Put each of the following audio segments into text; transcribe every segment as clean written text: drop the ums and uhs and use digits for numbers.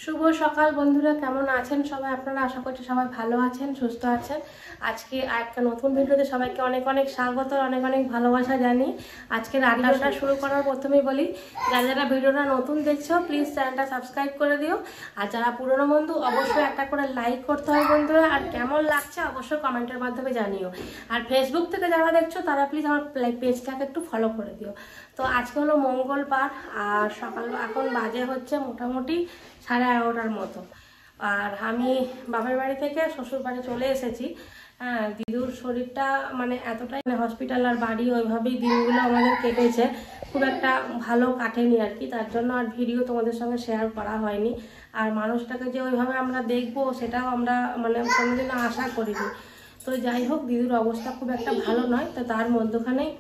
শুভ সকাল বন্ধুরা, কেমন আছেন সবাই? আপনারা আশা করছি সবাই ভালো আছেন, সুস্থ আছেন। আজকে একটা নতুন ভিডিওতে সবাইকে অনেক অনেক স্বাগত, অনেক অনেক ভালোবাসা জানি। আজকে রান্নাটা শুরু করার প্রথমেই বলি, যারা যারা ভিডিওটা নতুন দেখছো প্লিজ চ্যানেলটা সাবস্ক্রাইব করে দিও। আর যারা পুরনো বন্ধু অবশ্যই একটা করে লাইক করতে হবে বন্ধুরা। আর কেমন লাগছে অবশ্যই কমেন্টের মাধ্যমে জানিও। আর ফেসবুক থেকে যারা দেখছো তারা প্লিজ আমার পেজটাকে একটু ফলো করে দিও। তো আজকে হলো মঙ্গলবার, আর সকাল এখন বাজে হচ্ছে মোটামুটি 11:30 মতো। আর আমি বাবার বাড়ি থেকে শ্বশুর বাড়ি চলে এসেছি। হ্যাঁ, দিদুর শরীরটা মানে এতটাই হসপিটাল আর বাড়ি ওইভাবেই দিনগুলো আমাদের কেটেছে, খুব একটা ভালো কাটেনি আর কি। তার জন্য আর ভিডিও তোমাদের সঙ্গে শেয়ার করা হয়নি। আর মানুষটাকে যে ওইভাবে আমরা দেখবো সেটাও আমরা মানে কোনোদিনও আশা করিনি। তো যাই হোক, দিদুর অবস্থা খুব একটা ভালো নয়, তো তার মধ্যখানেই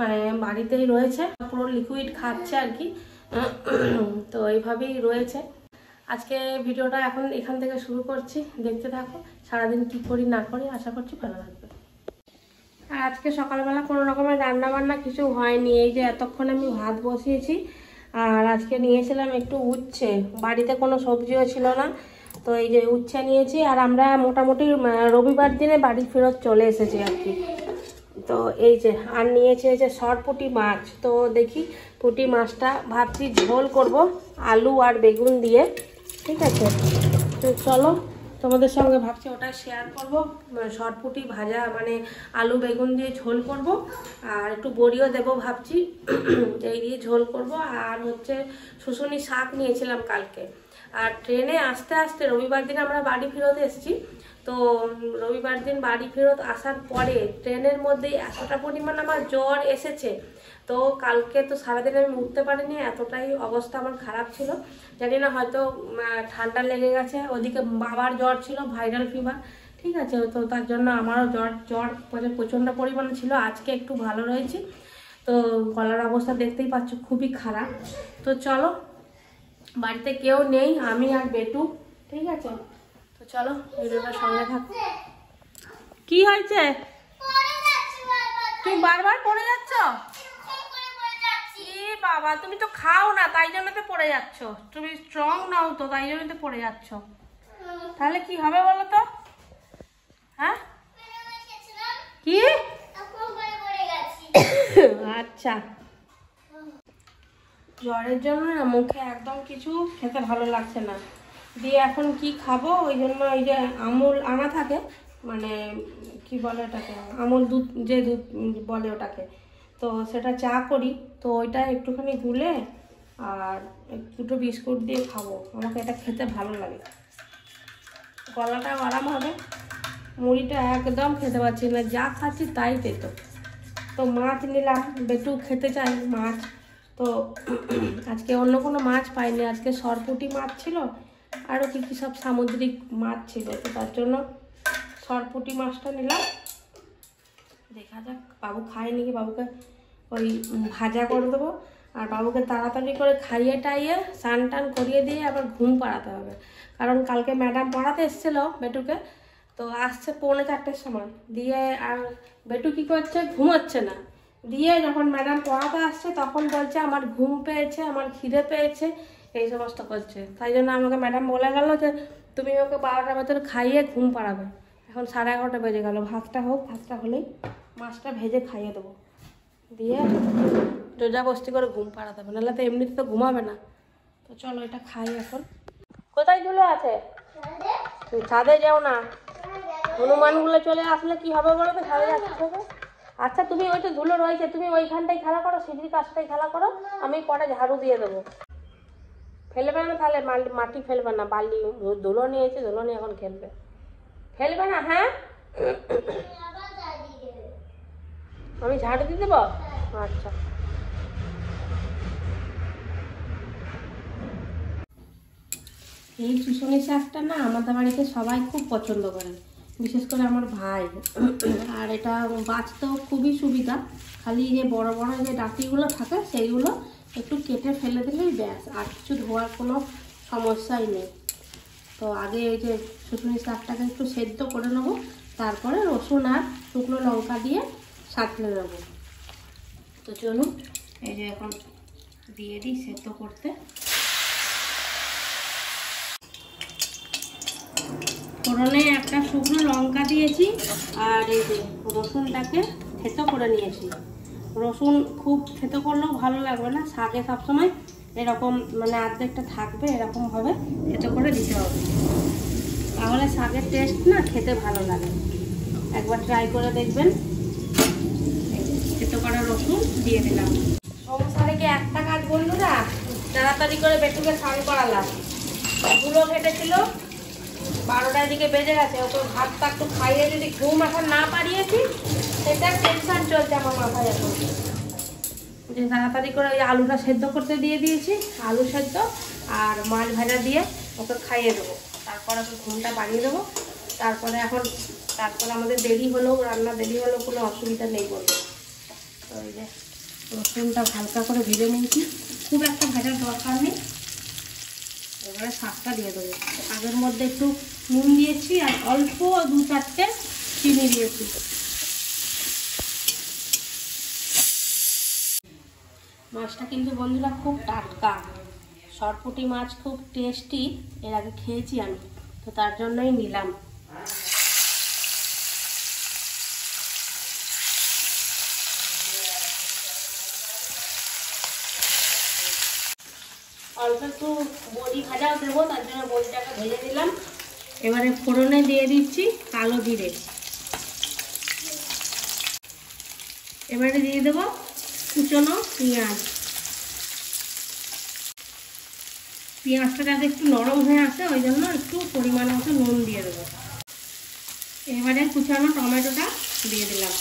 মানে বাড়িতেই রয়েছে, পুরো লিকুইড খাচ্ছে আর কি। তো এইভাবেই রয়েছে। আজকে ভিডিওটা এখান থেকে শুরু করছি, দেখতে থাকো। সারাদিন কি করি না করি আশা করছি ভালো লাগবে। আর আজকে সকালবেলা কোনো রকমের রান্না বান্না কিছু হয়নি। এই যে এতক্ষণ আমি ভাত বসিয়েছি। আর আজকে নিয়েছিলাম একটু উচ্ছে, বাড়িতে কোনো সবজিও ছিল না, তো এই যে উচ্ছে নিয়েছি। আর আমরা মোটামুটি রবিবার দিনে বাড়ি ফেরত চলে এসেছি আর কি। তো এই যে আর নিয়েছে এই যে সরপুঁটি মাছ। তো দেখি পুঁটি মাছটা ভাবছি ঝোল করব আলু আর বেগুন দিয়ে, ঠিক আছে। তো চলো তোমাদের সঙ্গে ভাবছি ওটা শেয়ার করব। সরপুঁটি ভাজা মানে আলু বেগুন দিয়ে ঝোল করব, আর একটু বড়িও দেবো ভাবছি, এই দিয়ে ঝোল করব। আর হচ্ছে শুশুনি শাক নিয়েছিলাম কালকে। আর ট্রেনে আস্তে আস্তে রবিবার দিন আমরা বাড়ি ফেরত এসেছি। তো রবিবার দিন বাড়ি ফেরত আসার পরে ট্রেনের মধ্যেই এতটা পরিমাণ আমার জ্বর এসেছে। তো কালকে তো সারাদিন আমি উঠতে পারিনি, এতটাই অবস্থা আমার খারাপ ছিল। জানি না, হয়তো ঠান্ডা লেগে গেছে, ওদিকে বাবার জ্বর ছিল, ভাইরাল ফিভার, ঠিক আছে। তো তার জন্য আমারও জ্বর প্রচণ্ড পরিমাণে ছিল। আজকে একটু ভালো রয়েছে। তো গলার অবস্থা দেখতেই পাচ্ছ খুবই খারাপ। তো চলো, বাড়িতে কেউ নেই, আমি আর বেটু, ঠিক আছে। তো চলো ভিডিওটার সঙ্গে থাকো। কি হয়েছে? তুমি বারবার পড়ে যাচ্ছ? বাবা, তুমি তো খাও না, তাই জন্য তো পড়ে যাচ্ছ। তুমি স্ট্রং নাও তো, তাই জন্য তো পড়ে যাচ্ছ। তাহলে কি হবে বলো তো? হ্যাঁ, কি? আচ্ছা, জ্বরের জন্য না মুখে একদম কিছু খেতে ভালো লাগছে না। দিয়ে এখন কি খাবো, ওই জন্য এই যে আমুল আনা থাকে, মানে কি বলে ওটাকে, আমুল দুধ, যে দুধ বলে ওটাকে, তো সেটা চা করি। তো ওইটা একটুখানি গুলে আর দুটো বিস্কুট দিয়ে খাবো। আমাকে এটা খেতে ভালো লাগে, গলাটাও আরাম হবে। মুড়িটা একদম খেতে পারছি না, যা খাচ্ছি তাই তেতো। তো মাছ নিলাম, বেটু খেতে চাই মাছ। তো আজকে অন্য কোনো মাছ পাইনি, আজকে সরপুঁটি মাছ ছিল, আরও কী কী সব সামুদ্রিক মাছ ছিল। তো তার জন্য সরপুঁটি মাছটা নিলাম। দেখা যাক বাবু খায় নাকি, বাবুকে ওই ভাজা করে দেবো। আর বাবুকে তাড়াতাড়ি করে খাইয়ে টাইয়ে স্নান টান করিয়ে দিয়ে আবার ঘুম পাড়াতে হবে, কারণ কালকে ম্যাডাম পড়াতে এসেছিলো বেটুকে। তো আসছে 3:45-র সময়, দিয়ে আর বেটু কী করছে, ঘুমোচ্ছে না। দিয়ে যখন ম্যাডাম পড়াতে আসছে তখন বলছে আমার ঘুম পেয়েছে, আমার খিদে পেয়েছে, এই সমস্ত করছে। তাই জন্য আমাকে ম্যাডাম বলে গেল যে তুমি ওকে 12টার ভেতরে খাইয়ে ঘুম পাড়াবে। এখন 11:30 বেজে গেল, ভাতটা হোক, ভাতটা হলেই মাছটা ভেজে খাইয়ে দেবো, দিয়ে রোজা বস্তি করে ঘুম পাড়াতে হবে, নাহলে তো এমনিতে তো ঘুমাবে না। তো চলো এটা খাই এখন। কোথায় ধুলো আছে? তুমি ছাদে যাও না, হনুমানগুলো চলে আসলে কি হবে বলো তো, ছাদে যাচ্ছে হবে। আচ্ছা, তুমি ওই তো ধুলো রয়েছে, তুমি ওইখানটাই খেলা করো, সিঁড়ির কাছটাই খেলা করো, আমি পরে ঝাড়ু দিয়ে দেবো। ফেলবে না তাহলে, মাটি ফেলবে না, বালি ধুলো নিয়েছে, ধুলো নিয়ে এখন খেলবে, ফেলবে না। হ্যাঁ, আমি ঝাড়ু দিয়ে দেবো। আচ্ছা, এই শুশুনি শাকটা না আমাদের বাড়িতে সবাই খুব পছন্দ করে, বিশেষ করে আমার ভাই। আর এটা বাঁচতেও খুবই সুবিধা, খালি যে বড় বড় যে ডাঁটিগুলো থাকে সেইগুলো একটু কেটে ফেলে দিলেই ব্যাস, আর কিছু ধোয়ার কোনো সমস্যাই নেই। তো আগে এই যে শুশুনি শাকটাকে একটু সেদ্ধ করে নেবো, তারপরে রসুন আর শুকনো লঙ্কা দিয়ে সাঁতলে নেবো। তো চলুন এই যে এখন দিয়ে দিই সেদ্ধ করতে। ফোড়নে একটা শুকনো লঙ্কা দিয়েছি, আর এই যে রসুনটাকে থেতো করে নিয়েছি। রসুন খুব থেতো করলেও ভালো লাগবে না, শাকে সবসময় এরকম মানে অর্ধেকটা থাকবে, এরকমভাবে থেতো করে দিতে হবে, তাহলে শাকের টেস্ট না খেতে ভালো লাগে। একবার ট্রাই করে দেখবেন। থেতো করা রসুন দিয়ে দিলাম। সমস্যা রেখে একটা কাজ বন্ধুরা, তাড়াতাড়ি করে বেটুকে স্নান করালাম। ধুলো ফেটেছিল, 12টার দিকে বেজে গেছে। ওকে ভাতটা একটু খাইয়ে যদি ঘুম এখন না পারিয়েছি, সেটা টেনশন চলছে আমার মাথায় এখন। যে তাড়াতাড়ি করে ওই আলুটা সেদ্ধ করতে দিয়ে দিয়েছি, আলু সেদ্ধ আর মাছ ভাজা দিয়ে ওকে খাইয়ে দেবো, তারপরে ওকে ঘুমটা বাড়িয়ে দেবো। তারপরে আমাদের দেরি হলেও, রান্না দেরি হলেও কোনো অসুবিধা নেই বলবো। তো ওই যে রসুনটা হালকা করে ভেজে নিয়েছি, খুব একটা ভাজার দরকার নেই। এবারে শাকটা দিয়ে দেবো। শাকের মধ্যে একটু নুন দিয়েছি আর অল্প 2-4টে চিনি দিয়েছি। মাছটা কিন্তু বন্ধুরা খুব টাটকা, সরপুঁটি মাছ খুব টেস্টি, এর আগে খেয়েছি আমি, তো তার জন্যই নিলাম। অল্প একটু বড়ি ভাজাও দেবো, তার জন্য বড়িটাকে ভেজে দিলাম। এবারে ফোড়নে দিয়ে দিচ্ছি কালো জিরে। এবারে দিয়ে দেবো কুচনো পেঁয়াজ। পেঁয়াজটা যাতে একটু নরম হয়ে আসে, ওই জন্য একটু পরিমাণ মতো নুন দিয়ে দেবো। এবারে কুচানো টমেটোটা দিয়ে দিলাম।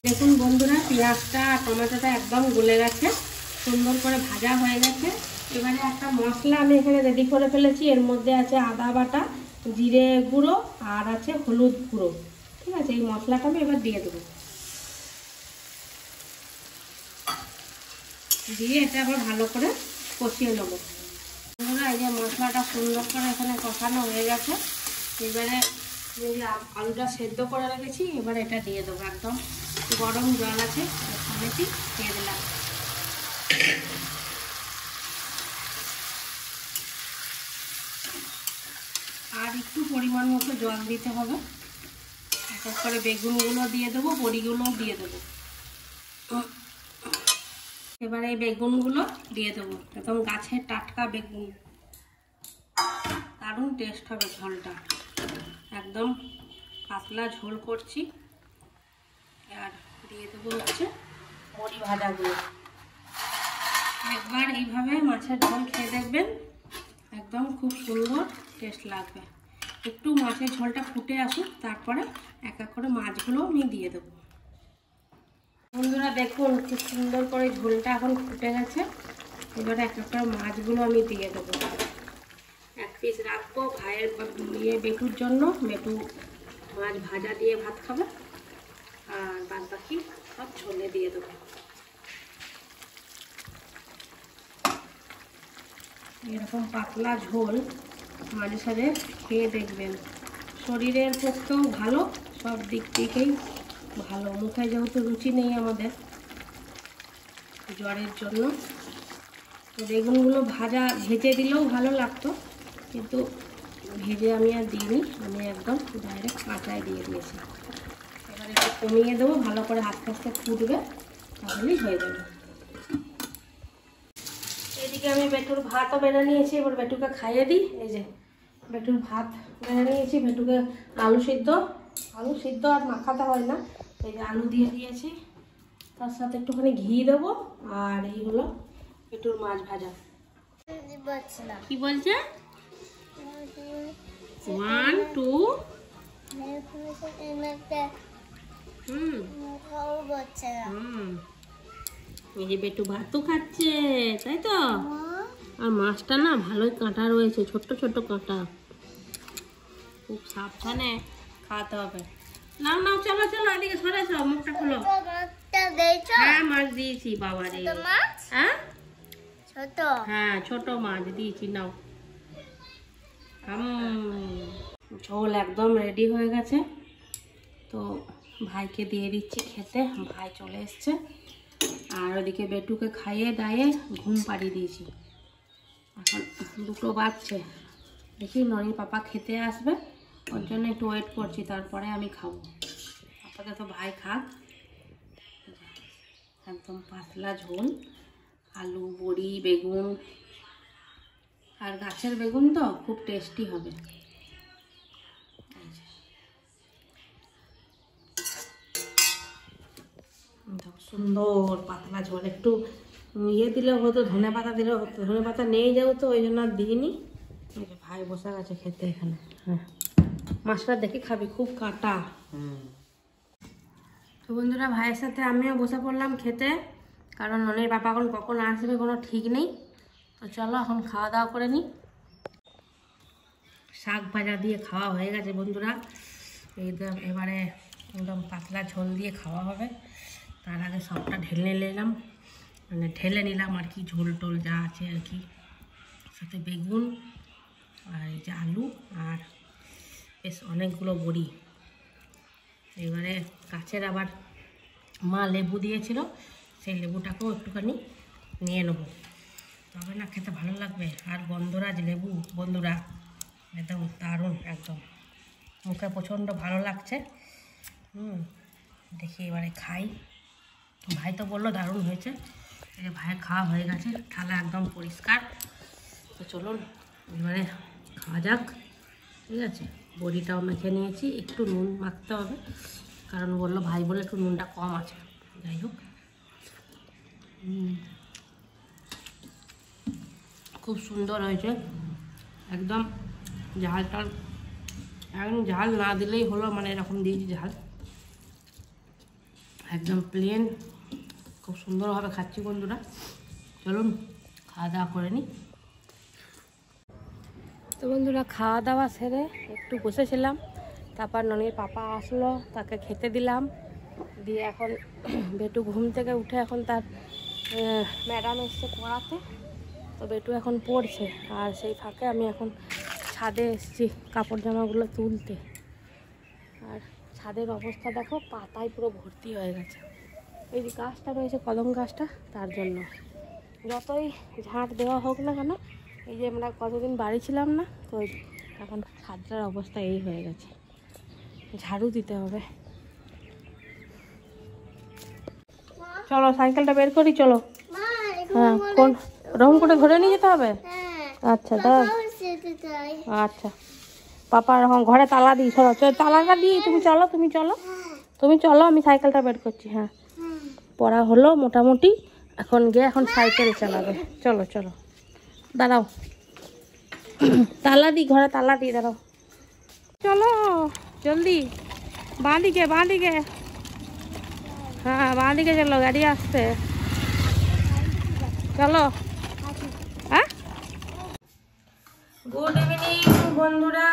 দেখুন বন্ধুরা, পেঁয়াজটা টমেটোটা একদম গলে গেছে, সুন্দর করে ভাজা হয়ে গেছে। এবারে একটা মশলা আমি এখানে রেডি করে ফেলেছি। এর মধ্যে আছে আদা বাটা, জিরে গুঁড়ো আর আছে হলুদ গুঁড়ো। ঠিক আছে, এই মশলাটা আমি এবার দিয়ে দেবো। দিয়ে এটা আবার ভালো করে কষিয়ে নেবো। বন্ধুরা, এই যে মশলাটা সুন্দর করে এখানে কষানো হয়ে গেছে। এবারে যে আলুটা সেদ্ধ করে রেখেছি, এবার এটা দিয়ে দেবো। একদম গরম জল আছে, অনেকই দিয়ে দিলাম। আর একটু পরিমাণ মতো জল দিতে হবে। এক করে বেগুনগুলো দিয়ে দেবো, বড়িগুলোও দিয়ে দেবো। এবারে এই বেগুনগুলো দিয়ে দেবো, একদম গাছের টাটকা বেগুন, দারুণ টেস্ট হবে ঝোলটা। একদম পাতলা ঝোল করছি। আর দিয়ে দেবো হচ্ছে বড়ি ভাজাগুলো। একবার এইভাবে মাছের ঝোল খেয়ে দেখবেন, একদম খুব সুন্দর টেস্ট লাগবে। একটু মাছের ঝোলটা ফুটে আসুক, তারপরে এক এক করে মাছগুলো আমি দিয়ে দেবো। বন্ধুরা দেখুন, খুব সুন্দর করে ঝোলটা এখন ফুটে গেছে। এবারে এক এক করে মাছগুলো আমি দিয়ে দেবো। এক পিস রাখবো ভাইয়ের বেটুর জন্য, বেটু মাছ ভাজা দিয়ে ভাত খাবে, আর বাদ বাকি সব ঝোলে দিয়ে দেবো। এরকম পাতলা ঝোল মাঝে সাঝে খেয়ে দেখবেন, শরীরের পক্ষেও ভালো, সব দিক থেকেই ভালো। মুখে যেহেতু রুচি নেই আমাদের জ্বরের জন্য, তো বেগুনগুলো ভেজে দিলেও ভালো লাগতো, কিন্তু ভেজে আমি আর দিইনি, আমি একদম ডাইরেক্ট কাঁচায় দিয়ে দিয়েছি। এবার একটু কমিয়ে দেবো, ভালো করে আস্তে আস্তে ফুটবে, তাহলেই হয়ে যাবে। এদিকে আমি বেটুর ভাতও বেড়ে নিয়েছি, এবার বেটুকে খাইয়ে দিই। এই যে বেটুর ভাত বেড়ে নিয়েছি, বেটুকে আলু সিদ্ধ আর মাখাতে হয় না, এই যে আলু দিয়ে দিয়েছি, তার সাথে একটুখানি ঘি দেবো, আর এই হলো বেটুর মাছ ভাজা। কি বলছে? 1 2 এই যে বেটু ভাতও খাচ্ছে, তাই তো? আর মাছটা না ভালোই কাঁটা রয়েছে, ছোট্ট ছোট্ট কাঁটা, খুব সাবধানে খাওয়াতে হবে। নাও নাও, চলো চলো, এদিকে সরে যাও, মুখটা খোলো। হ্যাঁ, মাছ দিয়েছি বাবারে। হ্যাঁ ছোট, হ্যাঁ ছোট মাছ দিয়েছি, নাও। ঝোল একদম রেডি হয়ে গেছে, তো ভাইকে দিয়ে দিচ্ছি খেতে। ভাই চলে এসছে, আর ওদিকে বেটুকে খাইয়ে দাইয়ে ঘুম পাড়িয়ে দিয়েছি। এখন 2টো বাজছে, দেখি ননির পাপা খেতে আসবে, ওর জন্য একটু ওয়েট করছি, তারপরে আমি খাবো। আপাতত ভাই খাক। একদম পাতলা ঝোল, আলু, বড়ি, বেগুন, আর গাছের বেগুন তো খুব টেস্টি হবে। সুন্দর পাতলা ঝোল, একটু ইয়ে দিলে হতো, ধনে পাতা দিলে হতো, ধনে পাতা নেই যাও তো ওই জন্য আর দিইনি। ভাই বসে গেছে খেতে এখানে। হ্যাঁ, মাছটা দেখে খাবি, খুব কাটা। তো বন্ধুরা, ভাইয়ের সাথে আমিও বসে পড়লাম খেতে, কারণ ননির বাবা এখন কখন আসবে কোনো ঠিক নেই। তো চলো এখন খাওয়া দাওয়া করে নিই। শাক ভাজা দিয়ে খাওয়া হয়ে গেছে বন্ধুরা, এবারে একদম পাতলা ঝোল দিয়ে খাওয়া হবে। তার আগে সবটা ঢেলে নিলাম, মানে ঢেলে নিলাম আর কি, ঝোল টোল যা আছে আর কি, সাথে বেগুন আর এই যে আলু আর বেশ অনেকগুলো বড়ি। এবারে গাছের আবার মা লেবু দিয়েছিল, সেই লেবুটাকেও একটুখানি নিয়ে নেবো, তবে না খেতে ভালো লাগবে। আর গন্ধরাজ লেবু বন্ধুরা, একদম দারুণ, একদম মুখে প্রচণ্ড ভালো লাগছে। দেখি এবারে খাই। ভাই তো বললো দারুণ হয়েছে। এই যে ভাইয়ের খাওয়া হয়ে গেছে, থালা একদম পরিষ্কার। তো চলুন এবারে খাওয়া যাক, ঠিক আছে। বড়িটাও মেখে নিয়েছি, একটু নুন মাখতে হবে, কারণ বললো ভাই বলে একটু নুনটা কম আছে। যাই হোক, খুব সুন্দর হয়েছে, একদম ঝালটা একদম ঝাল না দিলেই হলো, মানে এরকম দিয়েছি ঝাল, একদম প্লেন, খুব সুন্দরভাবে খাচ্ছি বন্ধুরা। চলুন খাওয়া দাওয়া করে নিই। তো বন্ধুরা, খাওয়া দাওয়া সেরে একটু বসেছিলাম, তারপর ননির পাপা আসলো, তাকে খেতে দিলাম, দিয়ে এখন বেটু ঘুম থেকে উঠে এখন তার ম্যাডাম এসছে পড়াতে, তো বেটু এখন পড়ছে। আর সেই ফাঁকে আমি এখন ছাদে এসেছি কাপড় জামাগুলো তুলতে। আর ছাদের অবস্থা দেখো, পাতায় পুরো ভর্তি হয়ে গেছে। এই যে গাছটা রয়েছে, কদম গাছটা, তার জন্য যতই ঝাঁট দেওয়া হোক না কেন, এই যে আমরা কতদিন বাড়ি ছিলাম না, তো এখন ছাদটার অবস্থা এই হয়ে গেছে, ঝাড়ু দিতে হবে। চলো সাইকেলটা বের করি, চলো। হ্যাঁ, কোন রকম করে ধরে নিয়ে যেতে হবে? আচ্ছা দাও, আচ্ছা পাপা এখন ঘরে তালা দিই, চলো তালাটা দিই, তুমি চলো, তুমি চলো, তুমি চলো, আমি সাইকেলটা বের করছি। হ্যাঁ, পড়া হলো মোটামুটি, এখন গিয়ে এখন সাইকেল চালাবে। চলো চলো, দাঁড়াও, তালা দিই, ঘরে তালা দিই, দাঁড়াও। চলো জলদি, বাঁ দিকে, বাঁ দিকে, হ্যাঁ বাঁ দিকে চলো, গাড়ি আসছে, চলো। হ্যাঁ, গুড ইভিনিং বন্ধুরা।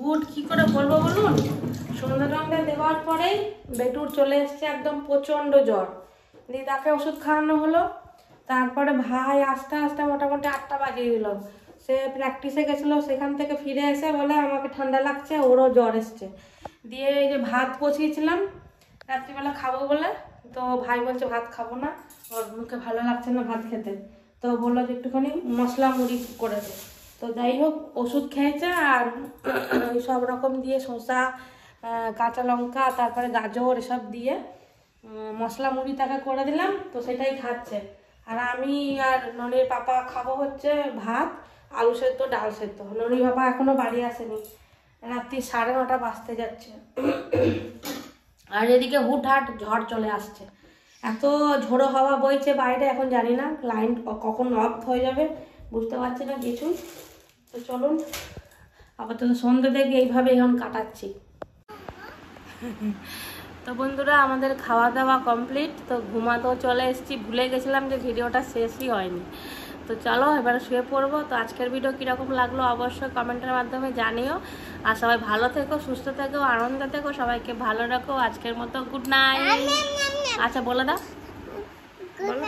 গুড কি করে বলবো বলুন, সন্ধ্যা টন্ধা দেওয়ার পরেই বেটুর চলে এসছে একদম প্রচণ্ড জ্বর, দিয়ে তাকে ওষুধ খাওয়ানো হলো। তারপরে ভাই আস্তে আস্তে মোটামুটি 8টা বাজিয়ে দিল। সে প্র্যাকটিসে গেছিলো, সেখান থেকে ফিরে এসে বলে আমাকে ঠান্ডা লাগছে, ওরও জ্বর এসছে। দিয়ে এই যে ভাত বসিয়েছিলাম রাত্রিবেলা খাবো বলে, তো ভাই বলছে ভাত খাবো না, ওর মুখে ভালো লাগছে না ভাত খেতে, তো বললো যে একটুখানি মশলা মুড়ি করে দে। তো যাই হোক, ওষুধ খেয়েছে, আর সব রকম দিয়ে শসা, কাঁচা লঙ্কা, তারপরে গাজর এসব দিয়ে মশলা মুড়ি তাকে করে দিলাম, তো সেটাই খাচ্ছে। আর আমি আর ননির পাপা খাবো হচ্ছে ভাত, আলু সেদ্ধ, ডাল সেদ্ধ। ননির পাপা এখনো বাড়ি আসেনি, রাত্রি 9:30 বাজতে যাচ্ছে। আর এদিকে হুটহাট ঝড় চলে আসছে, এত ঝোড়ো হাওয়া বইছে বাইরে, এখন জানি না লাইন কখন অফ হয়ে যাবে, বুঝতে পারছি না কিছুই। তো চলুন আপাতত সন্ধ্যে থেকে এইভাবে এখন কাটাচ্ছি। তো বন্ধুরা, আমাদের খাওয়া দাওয়া কমপ্লিট, তো ঘুমাতেও চলে এসেছি, ভুলে গেছিলাম যে ভিডিওটা শেষই হয়নি। তো চলো এবারে শুয়ে পড়বো। তো আজকের ভিডিও কীরকম লাগলো অবশ্যই কমেন্টের মাধ্যমে জানিও, আর সবাই ভালো থেকো, সুস্থ থেকো, আনন্দ থেকো, সবাইকে ভালো রাখো। আজকের মতো গুড নাইট। আচ্ছা বলে দাও, বলো।